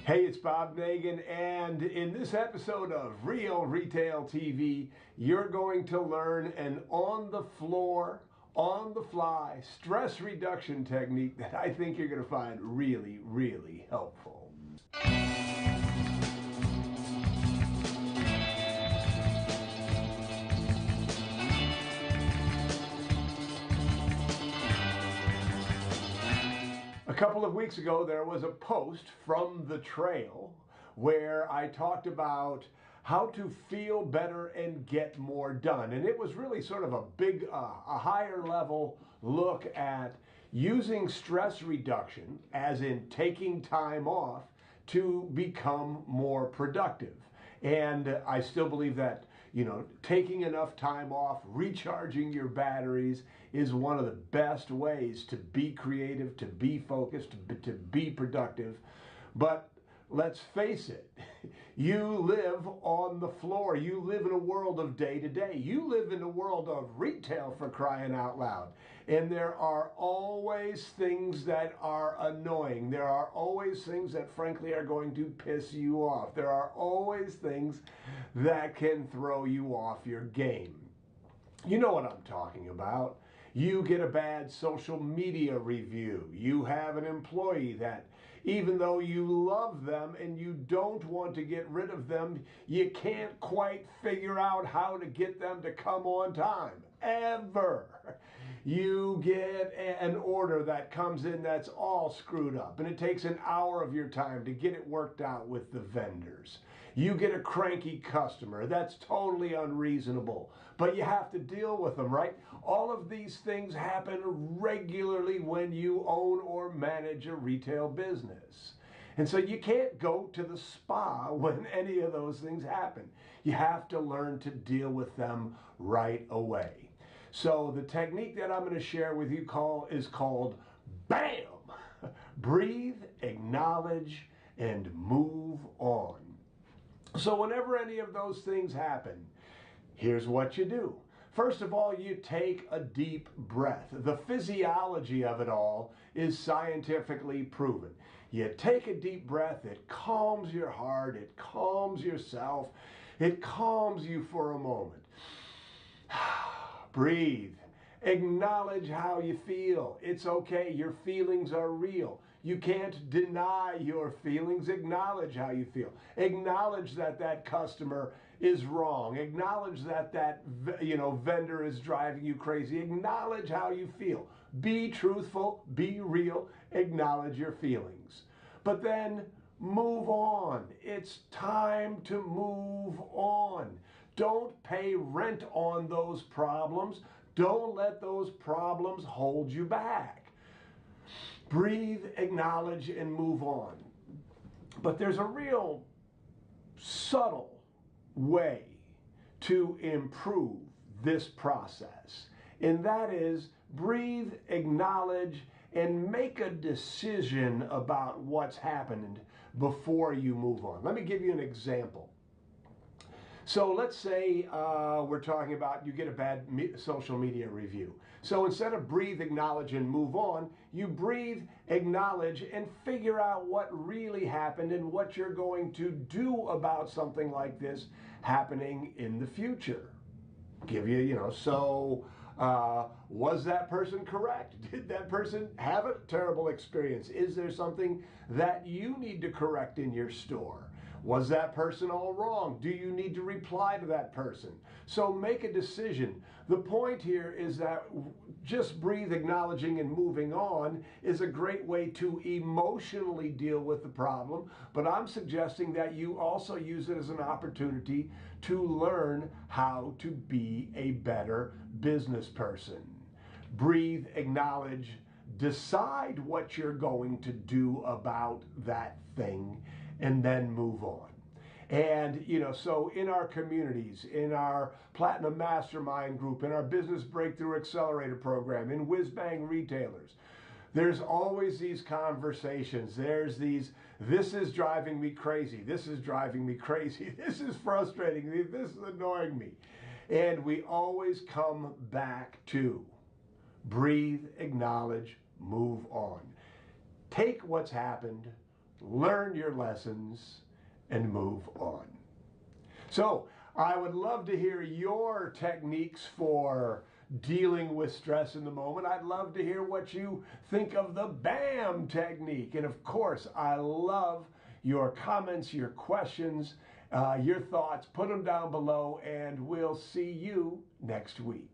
Hey, it's Bob Nagan, and in this episode of Real Retail TV, you're going to learn an on-the-floor, on-the-fly stress reduction technique that I think you're going to find really, really helpful. A couple of weeks ago, there was a post from the trail where I talked about how to feel better and get more done. And it was really sort of a higher level look at using stress reduction, as in taking time off, to become more productive. And I still believe that, taking enough time off, recharging your batteries is one of the best ways to be creative, to be focused, to be productive. But let's face it, you live on the floor. You live in a world of day to day. You live in a world of retail, for crying out loud. And there are always things that are annoying. There are always things that frankly are going to piss you off. There are always things that can throw you off your game. You know what I'm talking about. You get a bad social media review. You have an employee that, even though you love them and you don't want to get rid of them, you can't quite figure out how to get them to come on time. Ever. You get an order that comes in that's all screwed up, and it takes an hour of your time to get it worked out with the vendors. You get a cranky customer that's totally unreasonable, but you have to deal with them, right? All of these things happen regularly when you own or manage a retail business. And so you can't go to the spa when any of those things happen. You have to learn to deal with them right away. So the technique that I'm going to share with you is called BAM! Breathe, acknowledge, and move on. So whenever any of those things happen, here's what you do. First of all, you take a deep breath. The physiology of it all is scientifically proven. You take a deep breath, it calms your heart, it calms yourself, it calms you for a moment. Breathe. Acknowledge how you feel. It's okay. Your feelings are real. You can't deny your feelings. Acknowledge how you feel. Acknowledge that that customer is wrong. Acknowledge that vendor is driving you crazy. Acknowledge how you feel. Be truthful. Be real. Acknowledge your feelings. But then move on. It's time to move on. Don't pay rent on those problems. Don't let those problems hold you back. Breathe, acknowledge, and move on. But there's a real subtle way to improve this process, and that is breathe, acknowledge, and make a decision about what's happened before you move on. Let me give you an example. So let's say we're talking about you get a bad social media review. So instead of breathe, acknowledge, and move on, you breathe, acknowledge, and figure out what really happened and what you're going to do about something like this happening in the future. Was that person correct? Did that person have a terrible experience? Is there something that you need to correct in your store? Was that person all wrong? Do you need to reply to that person? So make a decision. The point here is that just breathe, acknowledging, and moving on is a great way to emotionally deal with the problem, but I'm suggesting that you also use it as an opportunity to learn how to be a better business person. Breathe, acknowledge, decide what you're going to do about that thing, and then move on. And, so in our communities, in our Platinum Mastermind group, in our Business Breakthrough Accelerator program, in Whiz Bang Retailers, there's always these conversations. There's these, this is driving me crazy. This is driving me crazy. This is frustrating me. This is annoying me. And we always come back to breathe, acknowledge, move on. Take what's happened, learn your lessons, and move on. So I would love to hear your techniques for dealing with stress in the moment. I'd love to hear what you think of the BAM technique. And of course, I love your comments, your questions, your thoughts. Put them down below, and we'll see you next week.